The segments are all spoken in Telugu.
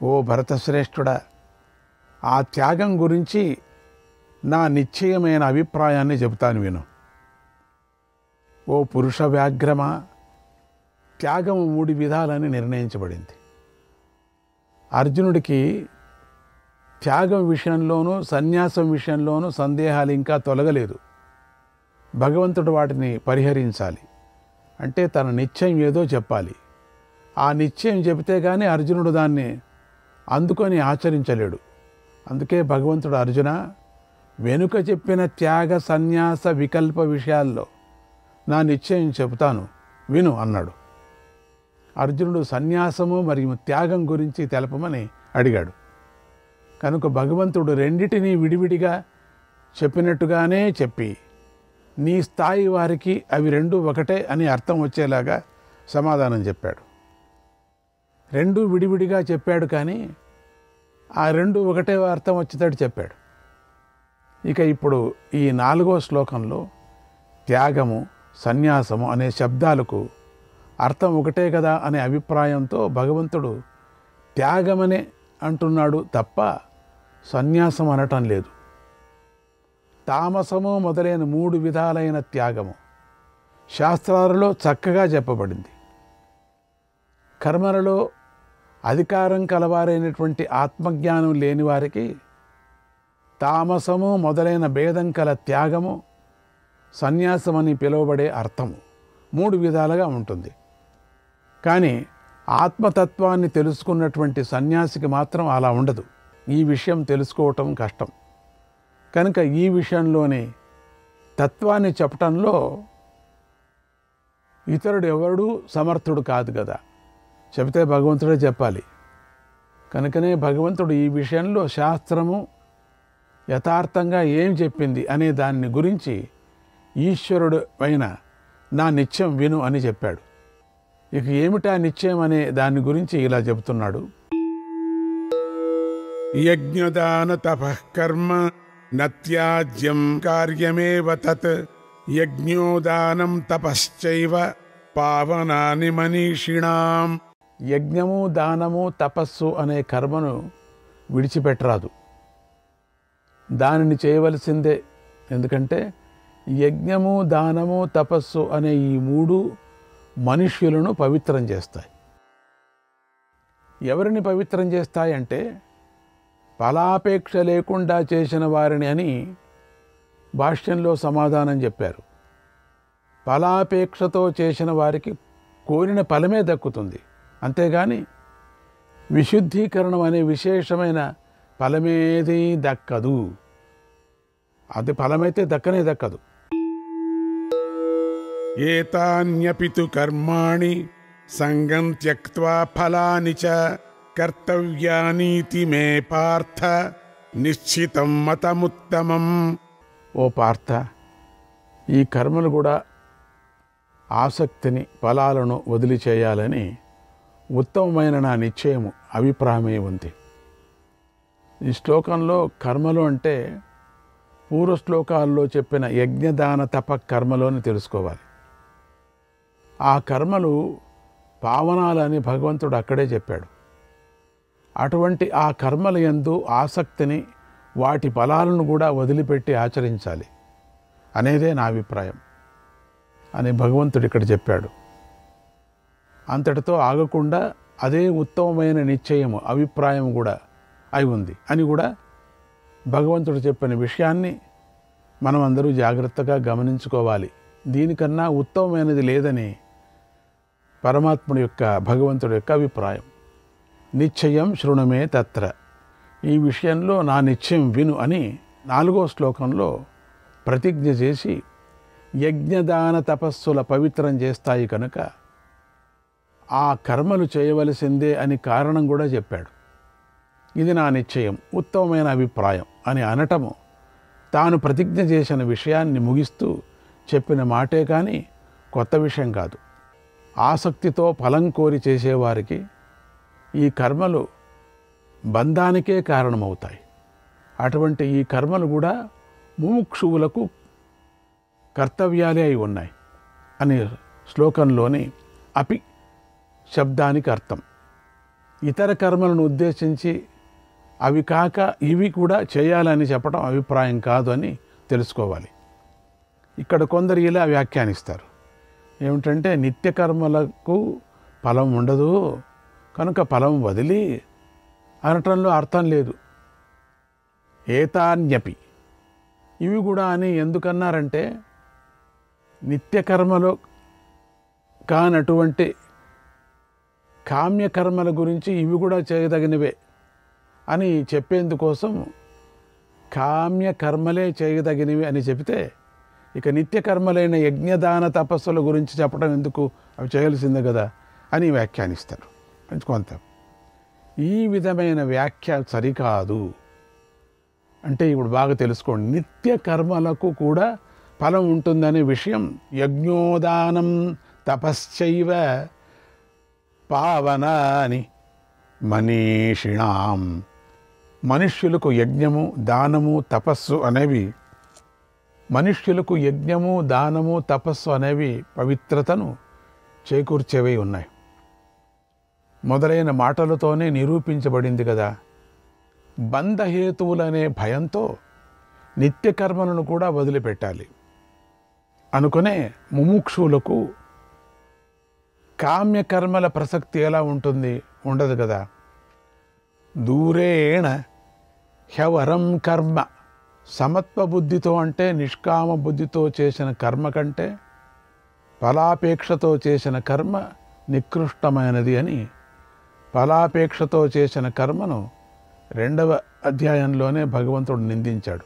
ఓ భరతశ్రేష్ఠుడా, ఆ త్యాగం గురించి నా నిశ్చయమైన అభిప్రాయాన్ని చెబుతాను విను. ఓ పురుష వ్యాఘ్రమా, త్యాగము 3 విధాలని నిర్ణయించబడింది. అర్జునుడికి త్యాగం విషయంలోనూ సన్యాసం విషయంలోనూ సందేహాలు ఇంకా తొలగలేదు. భగవంతుడు వాటిని పరిహరించాలి. అంటే తన నిశ్చయం ఏదో చెప్పాలి. ఆ నిశ్చయం చెబితే కానీ అర్జునుడు దాన్ని అందుకొని ఆచరించలేడు. అందుకే భగవంతుడు, అర్జున, వెనుక చెప్పిన త్యాగ సన్యాస వికల్ప విషయాల్లో నా నిశ్చయం చెబుతాను విను అన్నాడు. అర్జునుడు సన్యాసము మరియు త్యాగం గురించి తెలపమని అడిగాడు. కనుక భగవంతుడు రెండిటినీ విడివిడిగా చెప్పినట్టుగానే చెప్పి నీ స్థాయి వారికి అవి రెండూ ఒకటే అని అర్థం వచ్చేలాగా సమాధానం చెప్పాడు. రెండూ విడివిడిగా చెప్పాడు, కానీ ఆ రెండూ ఒకటే అర్థం వచ్చేటట్టు చెప్పాడు. ఇక ఇప్పుడు ఈ 4వ శ్లోకంలో త్యాగము సన్యాసము అనే శబ్దాలకు అర్థం ఒకటే కదా అనే అభిప్రాయంతో భగవంతుడు త్యాగమనే అంటున్నాడు తప్ప సన్యాసం అనటం లేదు. తామసము మొదలైన 3 విధాలైన త్యాగము శాస్త్రాలలో చక్కగా చెప్పబడింది. కర్మలలో అధికారం కలవారైనటువంటి ఆత్మజ్ఞానం లేని వారికి తామసము మొదలైన భేదం కల త్యాగము సన్యాసమని పిలువబడే అర్థము 3 విధాలుగా ఉంటుంది. కానీ ఆత్మతత్వాన్ని తెలుసుకున్నటువంటి సన్యాసికి మాత్రం అలా ఉండదు. ఈ విషయం తెలుసుకోవటం కష్టం. కనుక ఈ విషయంలోనే తత్వాన్ని చెప్పటంలో ఇతరుడు ఎవడు సమర్థుడు కాదు కదా. చెబితే భగవంతుడే చెప్పాలి. కనుకనే భగవంతుడు ఈ విషయంలో శాస్త్రము యథార్థంగా ఏం చెప్పింది అనే దాన్ని గురించి ఈశ్వరుడు అయిన నా నిశ్చయం విను అని చెప్పాడు. ఇక ఏమిటా నిశ్చయం అనే దాని గురించి ఇలా చెబుతున్నాడు. యజ్ఞదాన తపః కర్మ నత్యాజ్యం కార్యమేవ తత్ యజ్ఞోదానం తపశ్చైవ పావనాని మనీషిణాం. యజ్ఞము దానము తపస్సు అనే కర్మను విడిచిపెట్టరాదు. దానిని చేయవలసిందే. ఎందుకంటే యజ్ఞము దానము తపస్సు అనే ఈ 3 మనుష్యులను పవిత్రం చేస్తాయి. ఎవరిని పవిత్రం చేస్తాయంటే ఫలాపేక్ష లేకుండా చేసిన వారిని అని భాష్యంలో సమాధానం చెప్పారు. ఫలాపేక్షతో చేసిన వారికి కోరిన ఫలమే దక్కుతుంది. అంతేగాని విశుద్ధీకరణం అనే విశేషమైన ఫలమేది దక్కదు. అది ఫలమైతే దక్కనే దక్కదు. ఏతాన్యపి తు కర్మాణి సంగం త్యక్త్వా ఫలాని చ కర్తవ్యానీతి మే పార్థ నిశ్చితం మతముత్తమం. ఓ పార్థ, ఈ కర్మలు కూడా ఆసక్తిని ఫలాలను వదిలి చేయాలని ఉత్తమమైన నా నిశ్చయము అభిప్రాయమే ఉంది. ఈ శ్లోకంలో కర్మలు అంటే పూర్వ శ్లోకాల్లో చెప్పిన యజ్ఞదాన తప కర్మలోని తెలుసుకోవాలి. ఆ కర్మలు పావనాలని భగవంతుడు అక్కడే చెప్పాడు. అటువంటి ఆ కర్మల యందు ఆసక్తిని, వాటి ఫలాలను కూడా వదిలిపెట్టి ఆచరించాలి అనేదే నా అభిప్రాయం అని భగవంతుడు ఇక్కడ చెప్పాడు. అంతటితో ఆగకుండా అదే ఉత్తమమైన నిశ్చయము అభిప్రాయం కూడా అయి ఉంది అని కూడా భగవంతుడు చెప్పిన విషయాన్ని మనం అందరూ జాగ్రత్తగా గమనించుకోవాలి. దీనికన్నా ఉత్తమమైనది లేదని పరమాత్ముడి యొక్క భగవంతుడి యొక్క అభిప్రాయం. నిశ్చయం శృణుమే తత్ర, ఈ విషయంలో నా నిశ్చయం విను అని 4వ శ్లోకంలో ప్రతిజ్ఞ చేసి యజ్ఞదాన తపస్సుల పవిత్రం చేస్తాయి కనుక ఆ కర్మలు చేయవలసిందే అని కారణం కూడా చెప్పాడు. ఇది నా నిశ్చయం, ఉత్తమమైన అభిప్రాయం అని అనటము తాను ప్రతిజ్ఞ చేసిన విషయాన్ని ముగిస్తూ చెప్పిన మాటే కానీ కొత్త విషయం కాదు. ఆసక్తితో ఫలం కోరి చేసేవారికి ఈ కర్మలు బంధానికే కారణమవుతాయి. అటువంటి ఈ కర్మలు కూడా ముముక్షువులకు కర్తవ్యాలే అయి ఉన్నాయి అని శ్లోకంలోని అపి శబ్దానికి అర్థం. ఇతర కర్మలను ఉద్దేశించి అవి కాక ఇవి కూడా చేయాలని చెప్పడం అభిప్రాయం కాదు అని తెలుసుకోవాలి. ఇక్కడ కొందరు ఇలా వ్యాఖ్యానిస్తారు. ఏమిటంటే నిత్య కర్మలకు ఫలం ఉండదు కనుక ఫలం వదిలి అనటంలో అర్థం లేదు. ఏతాన్యపి ఇవి కూడా అని ఎందుకన్నారంటే నిత్యకర్మలో కానటువంటి కామ్యకర్మల గురించి ఇవి కూడా చేయదగినవే అని చెప్పేందుకోసం కామ్యకర్మలే చేయదగినవి అని చెబితే ఇక నిత్యకర్మలైన యజ్ఞదాన తపస్సుల గురించి చెప్పడం ఎందుకు, అవి చేయాల్సిందే కదా అని వ్యాఖ్యానిస్తారు. కొంత ఈ విధమైన వ్యాఖ్య సరికాదు. అంటే ఇప్పుడు బాగా తెలుసుకోండి, నిత్య కర్మలకు కూడా ఫలం ఉంటుందనే విషయం యజ్ఞోదానం తపశ్చైవ పావనాని మనీషిణాం. మనుష్యులకు యజ్ఞము దానము తపస్సు అనేవి మనుష్యులకు యజ్ఞము దానము తపస్సు అనేవి పవిత్రతను చేకూర్చేవి ఉన్నాయి. మొదలైన మాటలతోనే నిరూపించబడింది కదా. బంధహేతువులనే భయంతో నిత్యకర్మలను కూడా వదిలిపెట్టాలి అనుకునే ముముక్షువులకు కామ్యకర్మల ప్రసక్తి ఎలా ఉంటుంది? ఉండదు కదా. దూరేణ హ్యవరం కర్మ. సమత్వ బుద్ధితో అంటే నిష్కామ బుద్ధితో చేసిన కర్మ కంటే ఫలాపేక్షతో చేసిన కర్మ నికృష్టమైనది అని ఫలాపేక్షతో చేసిన కర్మను 2వ అధ్యాయంలోనే భగవంతుడు నిందించాడు.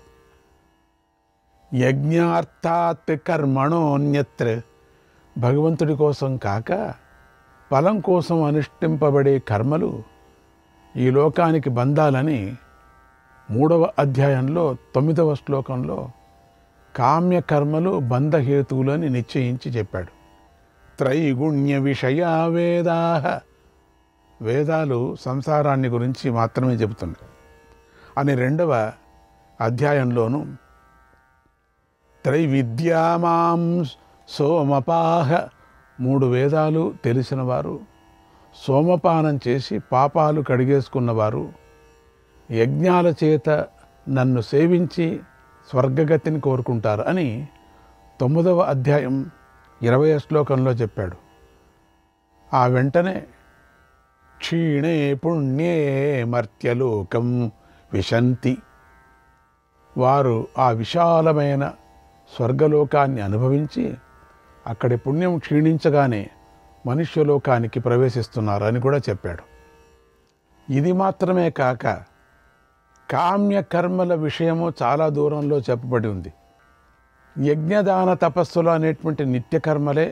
యజ్ఞార్థాత్ కర్మణోన్యత్ర. భగవంతుడి కోసం కాక ఫలం కోసం అనుష్ఠింపబడే కర్మలు ఈ లోకానికి బంధాలని 3వ అధ్యాయంలో 9వ శ్లోకంలో కామ్యకర్మలు బంధహేతువులని నిశ్చయించి చెప్పాడు. త్రైగుణ్య విషయా వేదాః. వేదాలు సంసారాన్ని గురించి మాత్రమే చెబుతున్నాయి అని 2వ అధ్యాయంలోనూ త్రైవిద్యామాం సోమపాహ. 3 వేదాలు తెలిసిన వారు, సోమపానం చేసి పాపాలు కడిగేసుకున్నవారు, యజ్ఞాల చేత నన్ను సేవించి స్వర్గగతిని కోరుకుంటారు అని 9వ అధ్యాయం 20వ శ్లోకంలో చెప్పాడు. ఆ వెంటనే క్షీణే పుణ్యే మర్త్యలోకం విశంతి. వారు ఆ విశాలమైన స్వర్గలోకాన్ని అనుభవించి అక్కడి పుణ్యం క్షీణించగానే మనుష్యలోకానికి ప్రవేశిస్తున్నారు అని కూడా చెప్పాడు. ఇది మాత్రమే కాక కామ్యకర్మల విషయము చాలా దూరంలో చెప్పబడి ఉంది. యజ్ఞదాన తపస్సులు అనేటువంటి నిత్యకర్మలే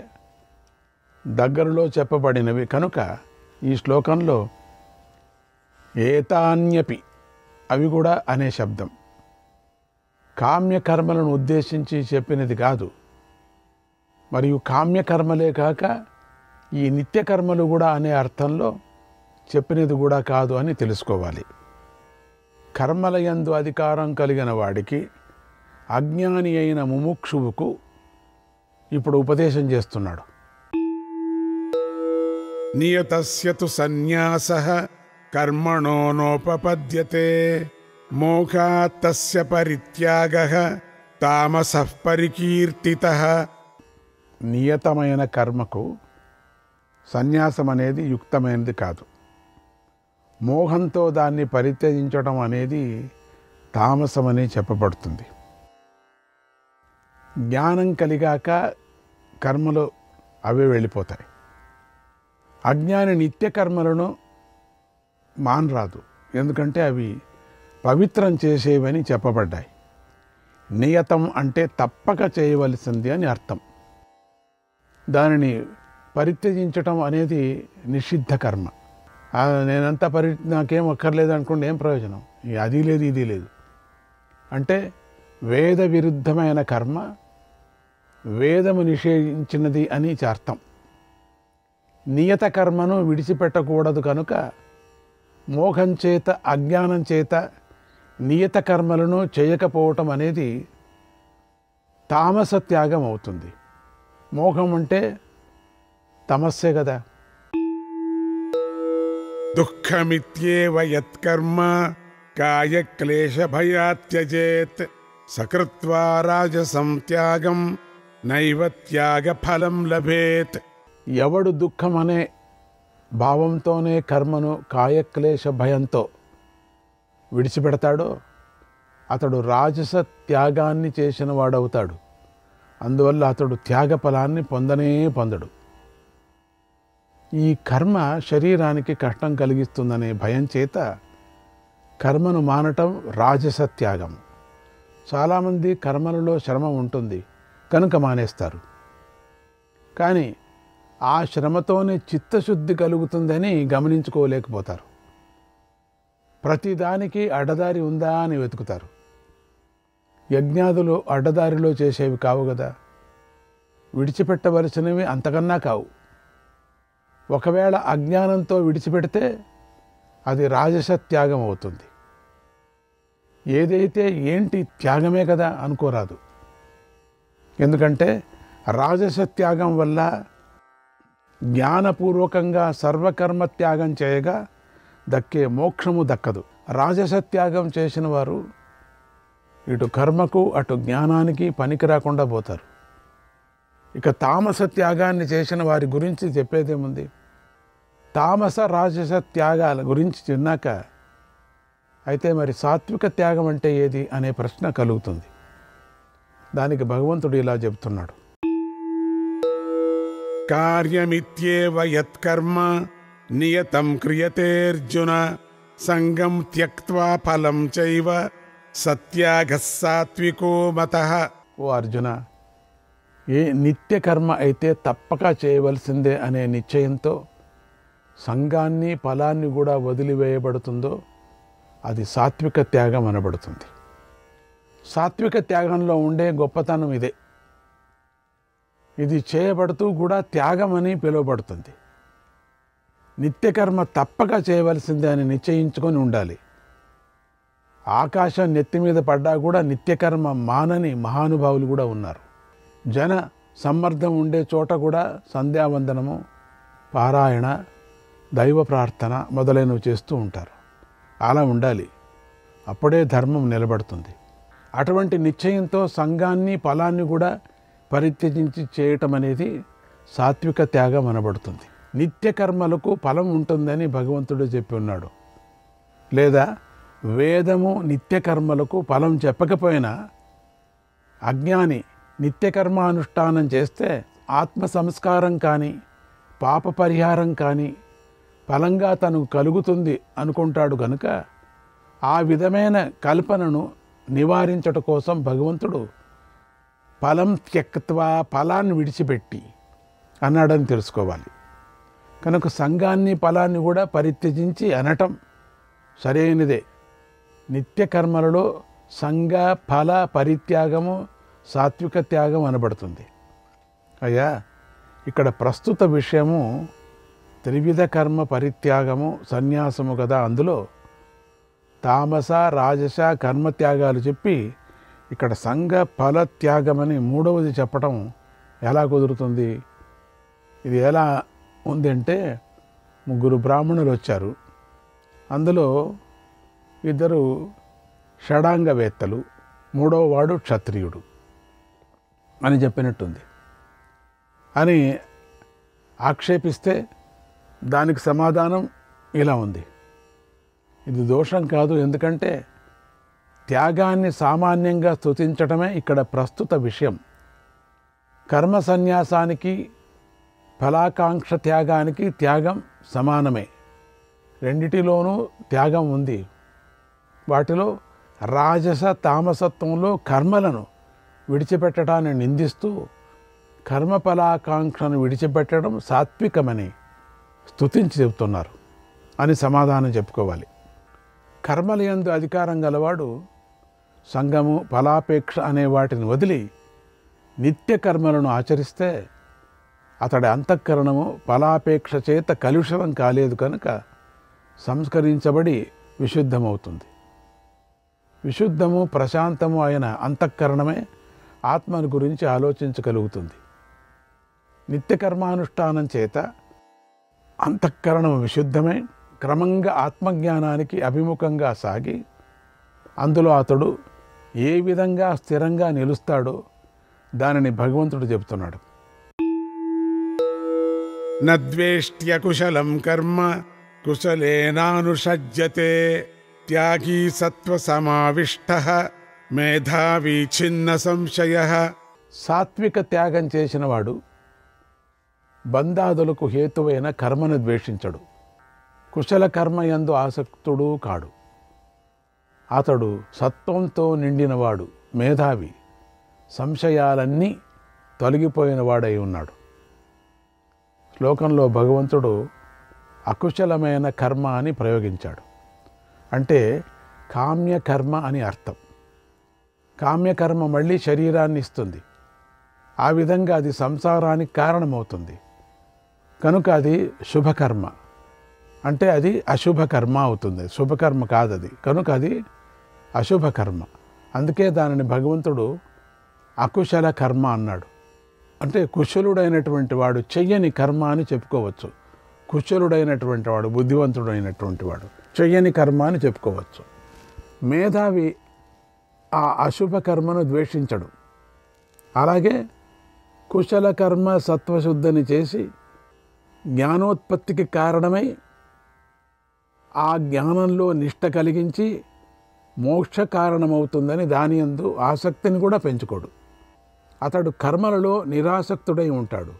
దగ్గరలో చెప్పబడినవి కనుక ఈ శ్లోకంలో ఏతాన్యపి అవి కూడా అనే శబ్దం కామ్యకర్మలను ఉద్దేశించి చెప్పినది కాదు. మరియు కామ్యకర్మలే కాక ఈ నిత్యకర్మలు కూడా అనే అర్థంలో చెప్పినది కూడా కాదు అని తెలుసుకోవాలి. కర్మలయందు అధికారం కలిగిన వాడికి, అజ్ఞాని అయిన ముముక్షువుకు ఇప్పుడు ఉపదేశం చేస్తున్నాడు. నియతస్య తు సన్యాసః కర్మణో నోపపద్యతే మోక్షాత్ తస్య పరిత్యాగః తామసః పరికీర్తితః. నియతమైన కర్మకు సన్యాసం అనేది యుక్తమైనది కాదు. మోహంతో దాన్ని పరిత్యజించడం అనేది తామసమని చెప్పబడుతుంది. జ్ఞానం కలిగాక కర్మలు అవే వెళ్ళిపోతాయి. అజ్ఞాని నిత్య కర్మలను మానరాదు, ఎందుకంటే అవి పవిత్రం చేసేవని చెప్పబడ్డాయి. నియతం అంటే తప్పక చేయవలసింది అని అర్థం. దానిని పరిత్యజించటం అనేది నిషిద్ధ కర్మ. నేనంతా నాకేం అక్కర్లేదు అనుకోండి, ఏం ప్రయోజనం? అది లేదు ఇది లేదు అంటే వేద విరుద్ధమైన కర్మ వేదము నిషేధించినది అని అర్థం. నియత కర్మను విడిచిపెట్టకూడదు కనుక మోహం చేత అజ్ఞానం చేత నియత కర్మలను చేయకపోవటం అనేది తామస త్యాగం అవుతుంది. మోహం అంటే తమస్సే కదా. దుఃఖమిత్యేవ యత్కర్మ కాయక్లేశభయాత్ త్యజేత్ సకృత్వా రాజసం త్యాగం నైవ త్యాగఫలం లభేత్. ఎవడు దుఃఖం అనే భావంతోనే కర్మను కాయక్లేశ భయంతో విడిచిపెడతాడో అతడు రాజస త్యాగాన్ని చేసిన వాడవుతాడు. అందువల్ల అతడు త్యాగ ఫలాన్ని పొందడు. ఈ కర్మ శరీరానికి కష్టం కలిగిస్తుందనే భయం చేత కర్మను మానటం రాజస త్యాగం. చాలామంది కర్మలలో శ్రమ ఉంటుంది కనుక మానేస్తారు. కానీ ఆ శ్రమతోనే చిత్తశుద్ధి కలుగుతుందని గమనించుకోలేకపోతారు. ప్రతిదానికి అడ్డదారి ఉందా అని వెతుకుతారు. యజ్ఞాదులు అడ్డదారిలో చేసేవి కావు కదా, విడిచిపెట్టవలసినవి అంతకన్నా కావు. ఒకవేళ అజ్ఞానంతో విడిచిపెడితే అది రాజస త్యాగం అవుతుంది. ఏదైతే ఏంటి త్యాగమే కదా అనుకోరాదు. ఎందుకంటే రాజస త్యాగం వల్ల జ్ఞానపూర్వకంగా సర్వకర్మ త్యాగం చేయగా దక్కే మోక్షము దక్కదు. రాజస త్యాగం చేసిన వారు ఇటు కర్మకు అటు జ్ఞానానికి పనికి రాకుండా పోతారు. ఇక తామస త్యాగాన్ని చేసిన వారి గురించి చెప్పేదేముంది? తామస రాజస త్యాగాల గురించి చిన్నాక అయితే మరి సాత్విక త్యాగం అంటే ఏది అనే ప్రశ్న కలుగుతుంది. దానికి భగవంతుడు ఇలా చెబుతున్నాడు. కార్యమిత్యేవ యత్కర్మ నియతం క్రియతేర్జున సంగం త్యక్త్వా ఫలం చైవ సత్యాగః సాత్వికో మతః. ఓ అర్జున, ఏ నిత్య కర్మ అయితే తప్పక చేయవలసిందే అనే నిశ్చయంతో సంఘాన్ని ఫలాన్ని కూడా వదిలివేయబడుతుందో అది సాత్విక త్యాగం అనబడుతుంది. సాత్విక త్యాగంలో ఉండే గొప్పతనం ఇదే. ఇది చేయబడుతూ కూడా త్యాగం అని పిలువబడుతుంది. నిత్యకర్మ తప్పక చేయవలసిందే అని నిశ్చయించుకొని ఉండాలి. ఆకాశం నెత్తి మీద పడ్డా కూడా నిత్యకర్మ మానని మహానుభావులు కూడా ఉన్నారు. జన సమ్మర్దం ఉండే చోట కూడా సంధ్యావందనము, పారాయణ, దైవ ప్రార్థన మొదలైనవి చేస్తూ ఉంటారు. అలా ఉండాలి. అప్పుడే ధర్మం నిలబడుతుంది. అటువంటి నిశ్చయంతో సంఘాన్ని ఫలాన్ని కూడా పరిత్యజించి చేయటం అనేది సాత్విక త్యాగం అనబడుతుంది. నిత్యకర్మలకు ఫలం ఉంటుందని భగవంతుడు చెప్పి ఉన్నాడు. లేదా వేదము నిత్యకర్మలకు ఫలం చెప్పకపోయినా అజ్ఞాని నిత్యకర్మానుష్ఠానం చేస్తే ఆత్మ సంస్కారం కానీ పాప పరిహారం కానీ ఫలంగా తనకు కలుగుతుంది అనుకుంటాడు కనుక ఆ విధమైన కల్పనను నివారించట కోసం భగవంతుడు ఫలం త్యక్త్వా, ఫలాన్ని విడిచిపెట్టి అన్నాడని తెలుసుకోవాలి. కనుక సంఘాన్ని ఫలాన్ని కూడా పరిత్యజించి అనటం సరైనదే. నిత్యకర్మలలో సంఘ ఫల పరిత్యాగము సాత్విక త్యాగం అనబడుతుంది. అయ్యా, ఇక్కడ ప్రస్తుత విషయము త్రివిధ కర్మ పరిత్యాగము సన్యాసము కదా. అందులో తామస రాజస కర్మత్యాగాలు చెప్పి ఇక్కడ సంఘ ఫల త్యాగమని మూడవది చెప్పటం ఎలా కుదురుతుంది? ఇది ఎలా ఉంది అంటే, 3 బ్రాహ్మణులు వచ్చారు. అందులో 2 షడాంగవేత్తలు, 3వ వాడు క్షత్రియుడు అని చెప్పినట్టుంది అని ఆక్షేపిస్తే దానికి సమాధానం ఇలా ఉంది. ఇది దోషం కాదు. ఎందుకంటే త్యాగాన్ని సామాన్యంగా స్తుతించటమే ఇక్కడ ప్రస్తుత విషయం. కర్మ సన్యాసానికి ఫలాకాంక్ష త్యాగానికి త్యాగం సమానమే. రెండిటిలోనూ త్యాగం ఉంది. వాటిలో రాజస తామసత్వంలో కర్మలను విడిచిపెట్టడాన్ని నిందిస్తూ కర్మఫలాకాంక్షను విడిచిపెట్టడం సాత్వికమని స్తుతించి చెబుతున్నారు అని సమాధానం చెప్పుకోవాలి. కర్మలయందు అధికారం గలవాడు సంగము ఫలాపేక్ష అనే వాటిని వదిలి నిత్య కర్మలను ఆచరిస్తే అతడి అంతఃకరణము ఫలాపేక్ష చేత కలుషితం కాలేదు కనుక సంస్కరించబడి విశుద్ధమవుతుంది. విశుద్ధము ప్రశాంతము అయిన అంతఃకరణమే ఆత్మను గురించి ఆలోచించగలుగుతుంది. నిత్యకర్మానుష్ఠానం చేత అంతఃకరణం విశుద్ధమై క్రమంగా ఆత్మజ్ఞానానికి అభిముఖంగా సాగి అందులో అతడు ఏ విధంగా స్థిరంగా నిలుస్తాడో దానిని భగవంతుడు చెబుతున్నాడు. నద్వేష్ట్యకుశలం కర్మ కుశలేనానుషజ్యతే త్యాగీ సత్వసమావిష్టః మేధావి ఛిన్న సంశయః. సాత్విక త్యాగం చేసినవాడు బంధాదులకు హేతువైన కర్మను ద్వేషించడు, కుశల కర్మ యందు ఆసక్తుడు కాడు. అతడు సత్వంతో నిండినవాడు, మేధావి, సంశయాలన్నీ తొలగిపోయినవాడై ఉన్నాడు. శ్లోకంలో భగవంతుడు అకుశలమైన కర్మ అని ప్రయోగించాడు. అంటే కామ్యకర్మ అని అర్థం. కామ్యకర్మ మళ్ళీ శరీరాన్ని ఇస్తుంది, ఆ విధంగా అది సంసారానికి కారణమవుతుంది. కనుక అది శుభకర్మ, అంటే అది అశుభకర్మ అవుతుంది. శుభకర్మ కాదది, కనుక అది అశుభకర్మ. అందుకే దానిని భగవంతుడు అకుశల కర్మ అన్నాడు. అంటే కుశలుడైనటువంటి వాడు చెయ్యని కర్మ అని చెప్పుకోవచ్చు. కుశలుడైనటువంటి వాడు, బుద్ధివంతుడైనటువంటి వాడు చెయ్యని కర్మ అని చెప్పుకోవచ్చు. మేధావి ఆ అశుభ కర్మను ద్వేషించడు. అలాగే కుశల కర్మ సత్వశుద్ధిని చేసి జ్ఞానోత్పత్తికి కారణమై ఆ జ్ఞానంలో నిష్ట కలిగించి మోక్ష కారణమవుతుందని దాని యందు ఆసక్తిని కూడా పెంచుకోడు. అతడు కర్మలలో నిరాసక్తుడై ఉంటాడు.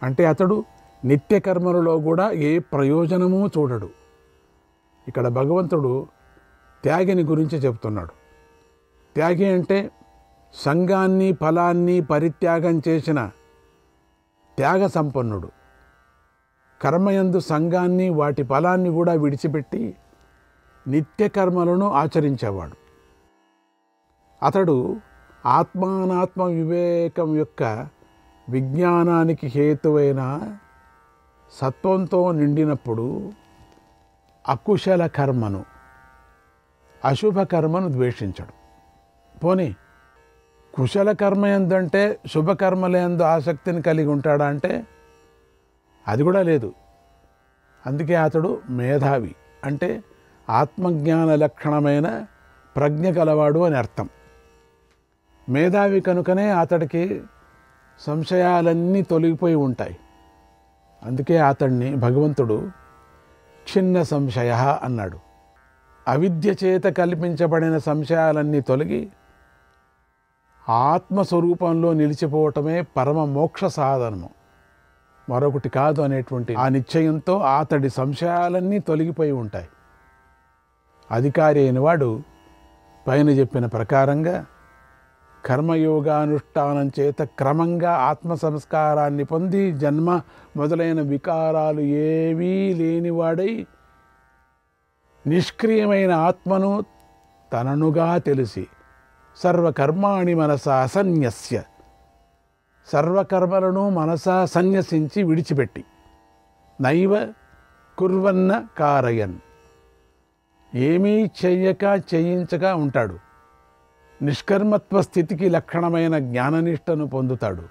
అంటే అతడు నిత్య కర్మలలో కూడా ఏ ప్రయోజనమూ చూడడు. ఇక్కడ భగవంతుడు త్యాగిని గురించి చెప్తున్నాడు. త్యాగి అంటే సంఘాన్ని ఫలాన్ని పరిత్యాగం చేసిన త్యాగ సంపన్నుడు. కర్మయందు సంఘాన్ని వాటి ఫలాన్ని కూడా విడిచిపెట్టి నిత్య కర్మలను ఆచరించేవాడు. అతడు ఆత్మానాత్మ వివేకం యొక్క విజ్ఞానానికి హేతువైన సత్వంతో నిండినప్పుడు అకుశల కర్మను, అశుభ కర్మను ద్వేషించడు. పోనీ కుశల కర్మ ఎందంటే శుభకర్మలందు ఆసక్తిని కలిగి ఉంటాడా అంటే అది కూడా లేదు. అందుకే అతడు మేధావి, అంటే ఆత్మజ్ఞాన లక్షణమైన ప్రజ్ఞ గలవాడు అని అర్థం. మేధావి కనుకనే అతడికి సంశయాలన్నీ తొలగిపోయి ఉంటాయి. అందుకే అతడిని భగవంతుడు ఛిన్న సంశయ అన్నాడు. అవిద్య చేత కల్పించబడిన సంశయాలన్నీ తొలగి ఆత్మస్వరూపంలో నిలిచిపోవటమే పరమ మోక్ష సాధనము, మరొకటి కాదు అనేటువంటి ఆ నిశ్చయంతో అతడి సంశయాలన్నీ తొలగిపోయి ఉంటాయి. అధికారి అయిన వాడు పైన చెప్పిన ప్రకారంగా కర్మయోగానుష్ఠానం చేత క్రమంగా ఆత్మ సంస్కారాన్ని పొంది జన్మ మొదలైన వికారాలు ఏవీ లేనివాడై నిష్క్రియమైన ఆత్మను తననుగా తెలిసి సర్వకర్మాణి మనసా సన్యస్య, సర్వకర్మలను మనసా సన్యసించి విడిచిపెట్టి నైవ కుర్వన్న కారయన్, ఏమీ చెయ్యక చేయించగా ఉంటాడు. నిష్కర్మత్వ స్థితికి లక్షణమైన జ్ఞాననిష్టను పొందుతాడు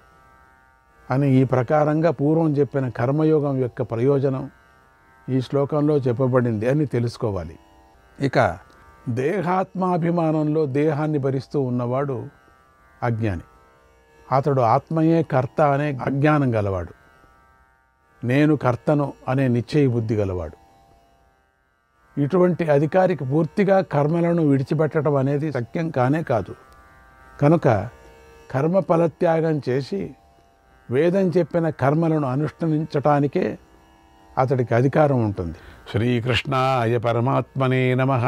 అని ఈ ప్రకారంగా పూర్వం చెప్పిన కర్మయోగం యొక్క ప్రయోజనం ఈ శ్లోకంలో చెప్పబడింది అని తెలుసుకోవాలి. ఇక దేహాత్మాభిమానంలో దేహాన్ని భరిస్తూ ఉన్నవాడు అజ్ఞాని. అతడు ఆత్మయే కర్త అనే అజ్ఞానం గలవాడు, నేను కర్తను అనే నిశ్చయ బుద్ధి గలవాడు. ఇటువంటి అధికారికి పూర్తిగా కర్మలను విడిచిపెట్టడం అనేది శక్యం కానే కాదు. కనుక కర్మ ఫలత్యాగం చేసి వేదం చెప్పిన కర్మలను అనుష్ఠించటానికే అతడికి అధికారం ఉంటుంది. శ్రీకృష్ణాయ పరమాత్మనే నమః.